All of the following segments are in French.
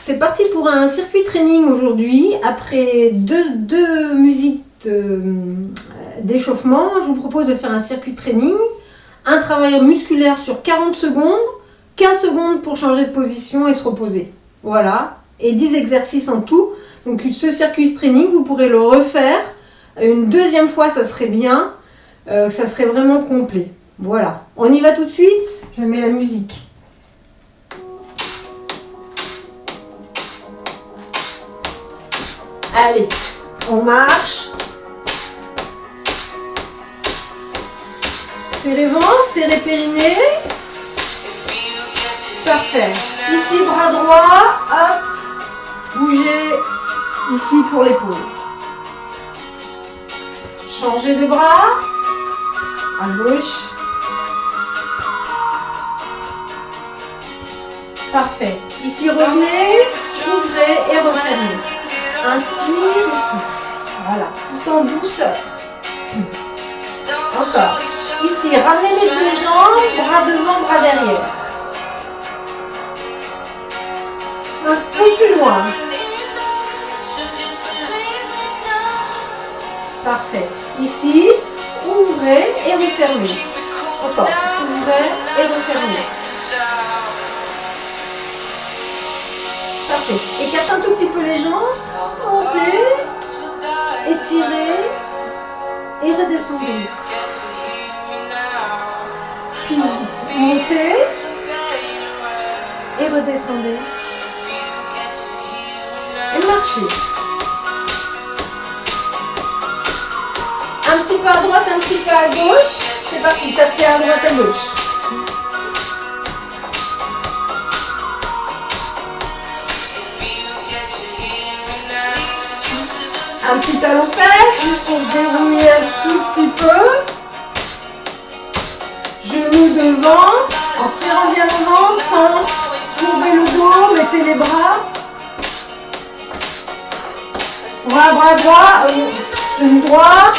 c'est parti pour un circuit training aujourd'hui. Après deux musiques d'échauffement, je vous propose de faire un circuit training. Un travail musculaire sur 40 secondes, 15 secondes pour changer de position et se reposer. Voilà, et 10 exercices en tout. Donc ce circuit training, vous pourrez le refaire. Une deuxième fois, ça serait bien. Ça serait vraiment complet. Voilà, on y va tout de suite. Je mets la musique. Allez, on marche. Serrez ventre, serrez périnée. Parfait. Ici, bras droit. Hop. Bougez. Ici pour l'épaule. Changez de bras. À gauche. Parfait. Ici, revenez. Ouvrez et refermez. Inspire et souffle. Voilà. Tout en douceur. Encore. Ici, ramenez les deux jambes, bras devant, bras derrière. Un peu plus loin. Parfait. Ici, ouvrez et refermez. Encore. Ouvrez et refermez. Parfait. Écartez un tout petit peu les jambes. Montez. Étirez. Et redescendez. Puis montez. Et redescendez. Et marchez. Un petit pas à droite, un petit pas à gauche. C'est parti, ça fait à droite, à gauche. Un petit talon pêche, juste pour dérouiller un tout petit peu. Genoux devant, en serrant bien le ventre, sans courber le dos, mettez les bras. Bras droit, genou droit.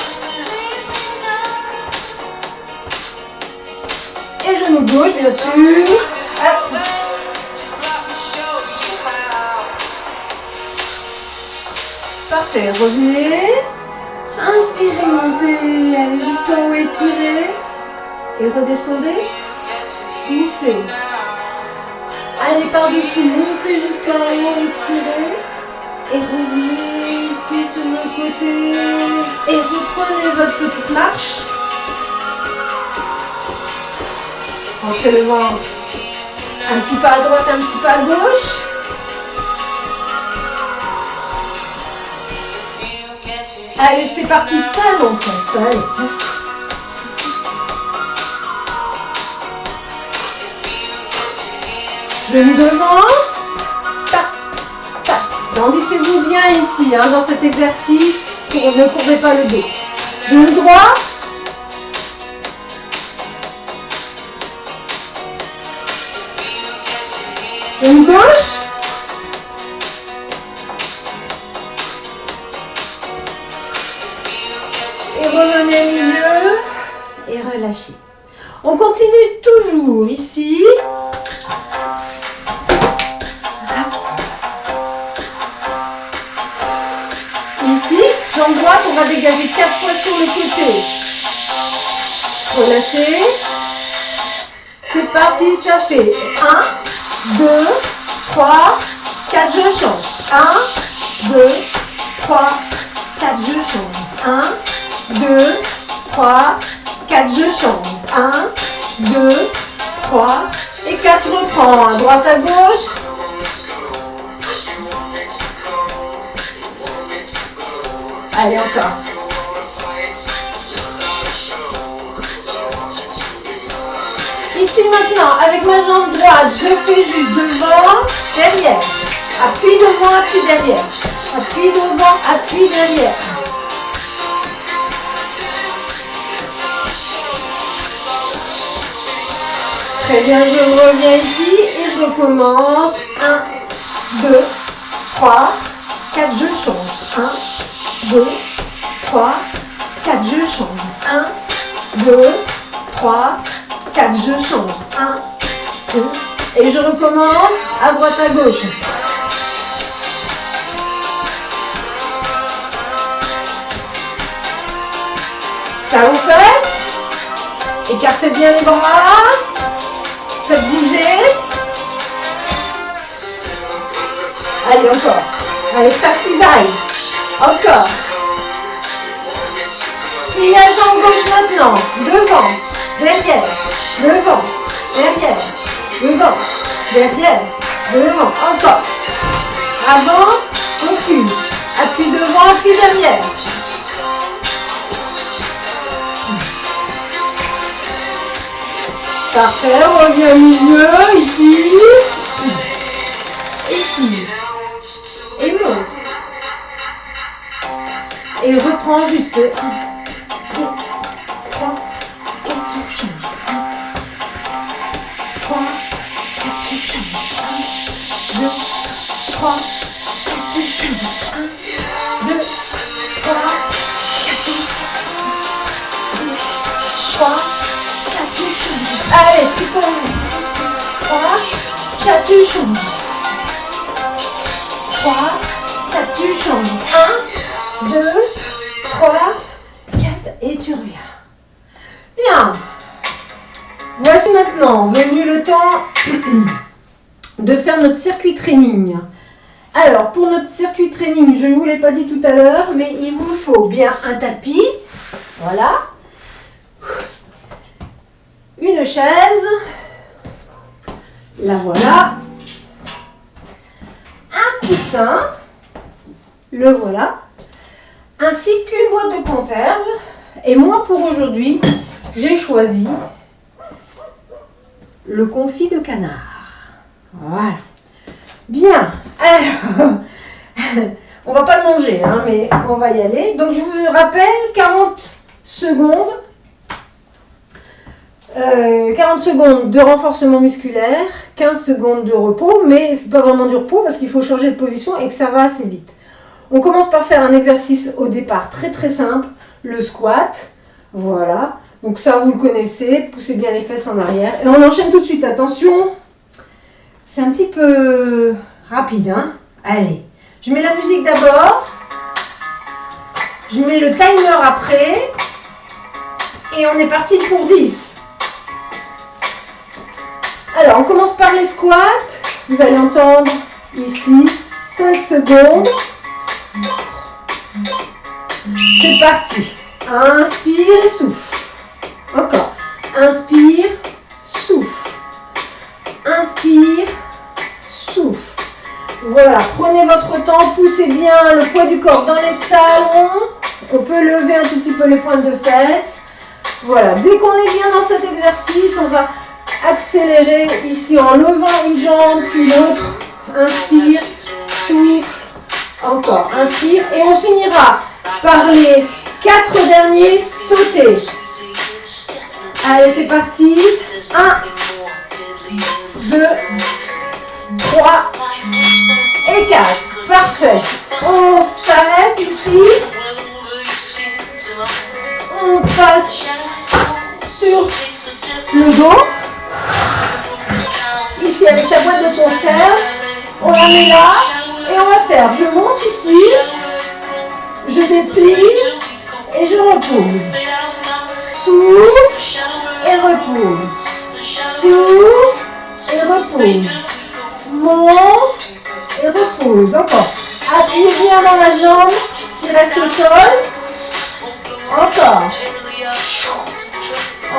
Et genou gauche, bien sûr. Hop. Parfait, revenez. Inspirez, montez, allez jusqu'en haut, étirez. Et redescendez. Soufflez. Allez par-dessus, montez jusqu'en haut, étirez. Et revenez ici sur le côté. Et reprenez votre petite marche. Rentrez le ventre. Un petit pas à droite, un petit pas à gauche. Allez, c'est parti, talon presse. Allez. Genou devant. Tac, tac. Grandissez-vous bien ici, dans cet exercice. Ne courbez pas le dos. Genou droit. Genou gauche. Et revenez au milieu. Et relâchez. On continue toujours ici. Ici, jambe droite, on va dégager 4 fois sur le côté. Relâchez. C'est parti, ça fait 1, 2, 3, 4, je change. 1, 2, 3, 4, je change. 1, 2, 3, 4, je change. 1, 2, 3 et 4, je reprends. À droite, à gauche. Allez, encore. Ici maintenant, avec ma jambe droite, je fais juste devant, derrière. Appui devant, appui derrière. Appui devant, appui derrière. Très bien, je reviens ici et je recommence. 1, 2, 3, 4, je change. 1, 2, 3, 4, je change. 1, 2, 3, 4, je change. 1, 2, et je recommence à droite à gauche. Talons fesses. Écartez bien les bras. Faites bouger. Allez, encore. Allez, ça cisaille. Encore. Pliage jambe gauche maintenant. Devant, derrière, devant, derrière, devant, derrière, devant. Encore. Avance, recule. Appuie devant, appuie derrière. Parfait, on revient au milieu, ici. Ici. Et monte. Et reprends juste. 1, 2, 3, 4, tu changes. 1, 3, 4, tu changes. 1, 2, 3, 4, tu changes. 1, 2, 3, 4, tu changes. 2, 3, 4, tu changes. Allez, tu commences. 3, 4, tu changes. 3, 4, tu changes. 1, 2, 3, 4 et tu reviens. Bien. Voici maintenant venu le temps de faire notre circuit training. Alors, pour notre circuit training, je ne vous l'ai pas dit tout à l'heure, mais il vous faut bien un tapis. Voilà. Une chaise. La voilà. Un coussin. Le voilà. Ainsi qu'une boîte de conserve. Et moi, pour aujourd'hui, j'ai choisi le confit de canard. Voilà. Bien. Alors, on va pas le manger, hein, mais on va y aller. Donc, je vous rappelle 40 secondes. 40 secondes de renforcement musculaire, 15 secondes de repos, mais c'est pas vraiment du repos parce qu'il faut changer de position et que ça va assez vite. On commence par faire un exercice au départ très très simple, le squat. Voilà, donc ça vous le connaissez, poussez bien les fesses en arrière. Et on enchaîne tout de suite, attention, c'est un petit peu rapide, hein. Allez, je mets la musique d'abord, je mets le timer après, et on est parti pour 10. Alors, on commence par les squats. Vous allez entendre ici 5 secondes. C'est parti. Inspire et souffle. Encore. Inspire, souffle. Inspire, souffle. Voilà, prenez votre temps, poussez bien le poids du corps dans les talons. On peut lever un tout petit peu les pointes de fesses. Voilà, dès qu'on est bien dans cet exercice, on va accélérer ici en levant une jambe puis l'autre. Inspire, souffle, encore, inspire. Et on finira par les 4 derniers sautés. Allez, c'est parti. 1, 2, 3 et 4. Parfait. On s'arrête ici. On passe sur le dos. Ici avec sa boîte de conserve, on la met là et on va faire, je monte ici, je déplie et je repose. Souffle et repose. Souffle et repose. Monte et repose. Encore. Appuyez bien dans la jambe qui reste au sol. Encore.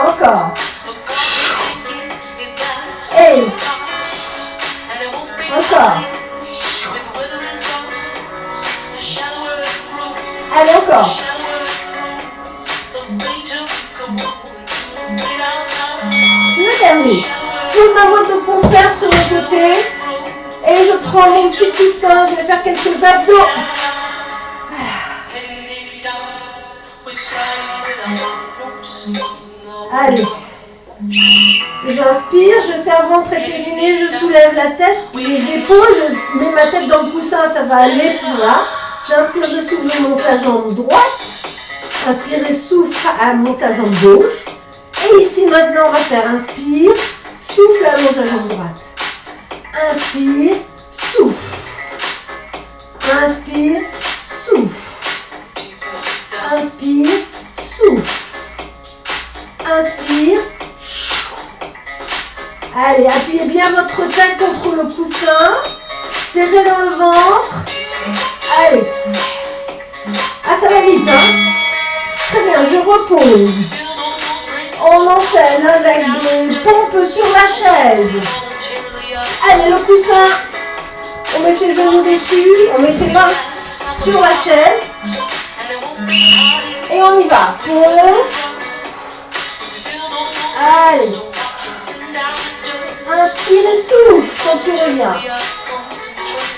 Encore. Et encore. Allez, encore. Le dernier. Je pose ma boîte de conserve sur le côté et je prends mon petit coussin. Je vais faire quelques abdos. Voilà. Allez. J'inspire, je serre ventre et périnée, je soulève la tête, les épaules, je mets ma tête dans le coussin, ça va aller là. J'inspire, je souffle, je monte la jambe droite. Inspirez, souffle, monte la jambe gauche. Et ici maintenant, on va faire inspire, souffle, monte la jambe droite. Inspire, souffle. Inspire, souffle. Inspire, souffle. contact contre le coussin. Serré dans le ventre. Allez. Ah, ça va vite, hein? Très bien, je repose. On enchaîne avec des pompes sur la chaise. Allez, le coussin. On met ses genoux dessus. On met ses mains sur la chaise. Et on y va. Pompe. Allez. Inspire et souffle quand tu reviens.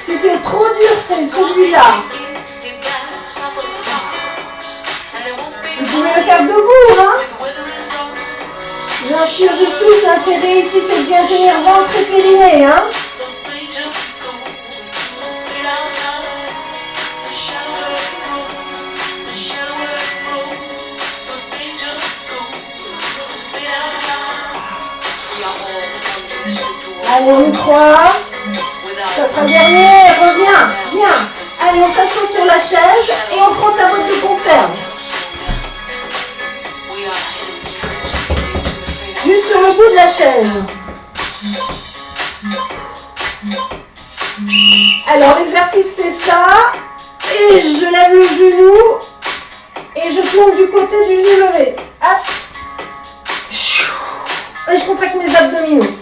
Si c'est trop dur, c'est celui-là. Vous pouvez le faire debout, hein? J'inspire, je souffle. L'intérêt ici, c'est de bien tenir ventre et périnée, hein? Allez, on y croit. Ça sera dernier. Reviens. Viens. Allez, on s'assoit sur la chaise et on prend sa boîte de conserve. Juste sur le bout de la chaise. Alors, l'exercice, c'est ça. Et je lève le genou. Et je tourne du côté du genou levé. Hop. Et je contracte mes abdominaux.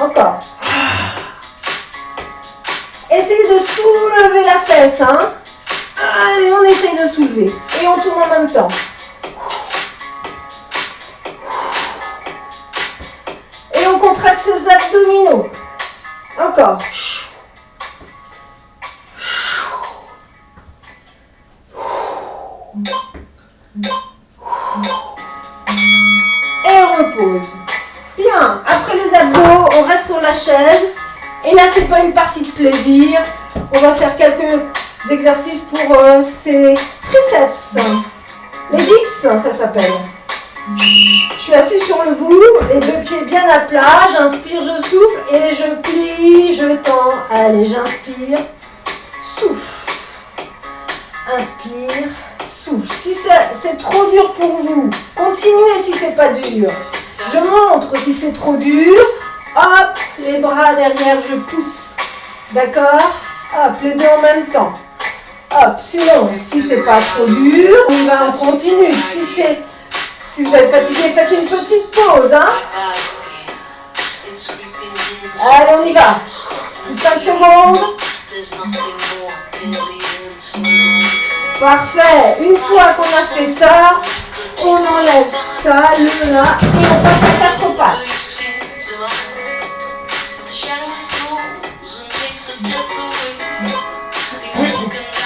Encore. Essayez de soulever la fesse, hein. Allez, on essaye de soulever. Et on tourne en même temps. Et on contracte ses abdominaux. Encore. Et on repose. Bien, après les abdos, on reste sur la chaise. Et là, c'est pas une partie de plaisir. On va faire quelques exercices pour ses triceps. Les dips, ça s'appelle. Je suis assise sur le bout, les deux pieds bien à plat. J'inspire, je souffle et je plie, je tends. Allez, j'inspire, souffle. Inspire, souffle. Si c'est trop dur pour vous, continuez si c'est pas dur. Je montre si c'est trop dur. Hop, les bras derrière, je pousse. D'accord? Hop, les deux en même temps. Hop, sinon, si c'est pas trop dur, on va, on continue. Si vous êtes fatigué, faites une petite pause. Hein? Allez, on y va. 5 secondes. Parfait. Une fois qu'on a fait ça, on enlève ça, le là, et on passe à 4 pattes.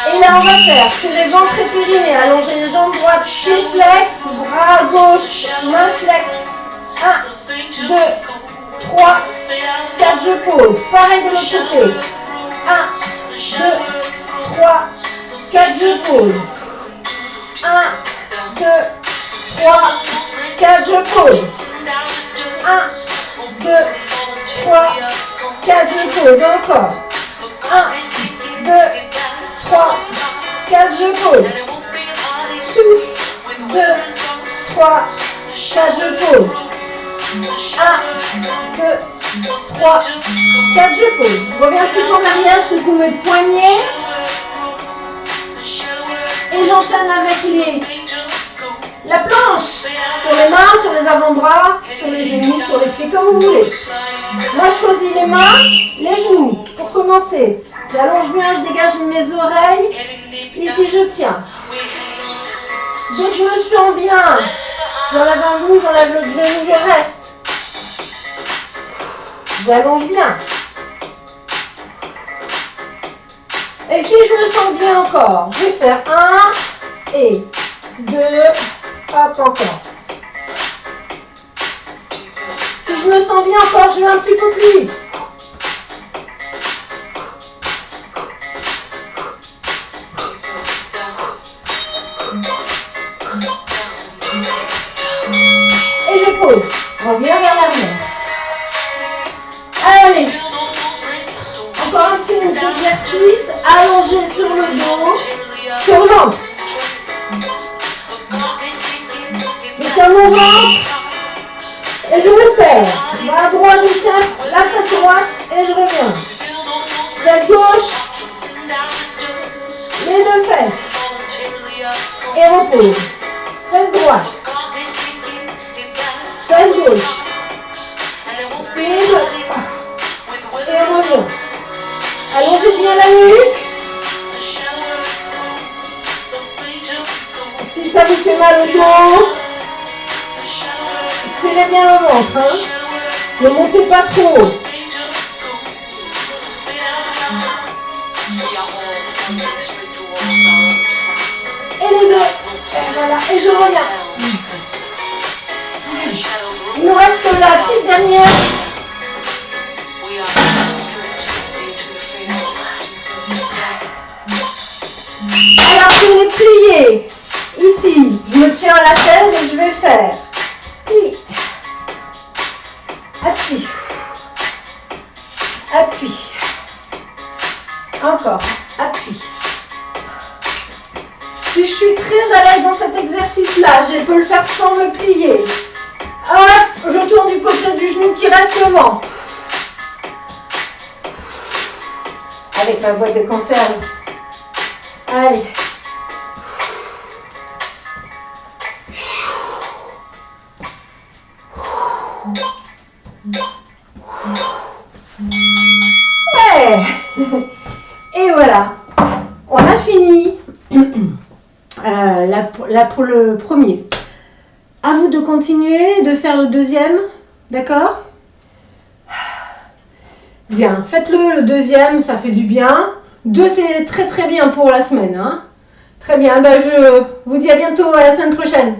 Et là, on va faire, c'est les ventres et périnée. Allongez les jambes droites, pied flex, bras gauche, main flex. 1, 2, 3, 4, je pose. Pareil de l'autre côté. 1, 2, 3, 4, je pose. 1, 2, 3, 4, je pose. 1, 2, 3, 4, je pose. Encore. 1, 2, 3, 4, je pose. Souffle. 2, 3, 4, je pose. 1, 2, 3, 4, je pose. Je reviens un petit peu en arrière, je secoue mes poignets. Et j'enchaîne avec la planche. Sur les mains, sur les avant-bras, sur les genoux, sur les pieds, comme vous voulez. Moi, je choisis les mains, les genoux. Pour commencer, j'allonge bien, je dégage mes oreilles. Ici, je tiens. Donc, je me sens bien. J'enlève un genou, j'enlève l'autre genou, je reste. J'allonge bien. Et si je me sens bien encore, je vais faire 1 et 2, hop, encore. Si je me sens bien encore, je vais un petit peu plus vite. Et je pose. Reviens vers l'arrière. Allez. Encore un petit exercice. Allongé sur le dos. Sur le ventre. Je tiens mon ventre. Et je me perds. Bras droit. moi je tiens la face droite et je reviens. Fesse gauche, les deux fesses. Et repose. Fesse droite. Fesse gauche. Les deux. Et reviens. Allongez bien la nuque. Si ça vous fait mal au dos, serrez bien le ventre. Hein. Ne montez pas trop haut. Et les deux. Et voilà. Et je reviens. Il nous reste la petite dernière. Alors je vais plier. Ici, je me tiens à la chaise et je vais faire pli, appuie, appuie, encore, appuie. Si je suis très à l'aise dans cet exercice-là, je peux le faire sans me plier. Hop, je tourne du côté du genou qui reste devant. Avec ma boîte de conserve. Allez. Ouais. Et voilà, on a fini là pour le premier. À vous de continuer, de faire le deuxième, d'accord? Bien, faites-le deuxième, ça fait du bien. 2, c'est très très bien pour la semaine. Hein. Très bien, ben je vous dis à bientôt, à la semaine prochaine.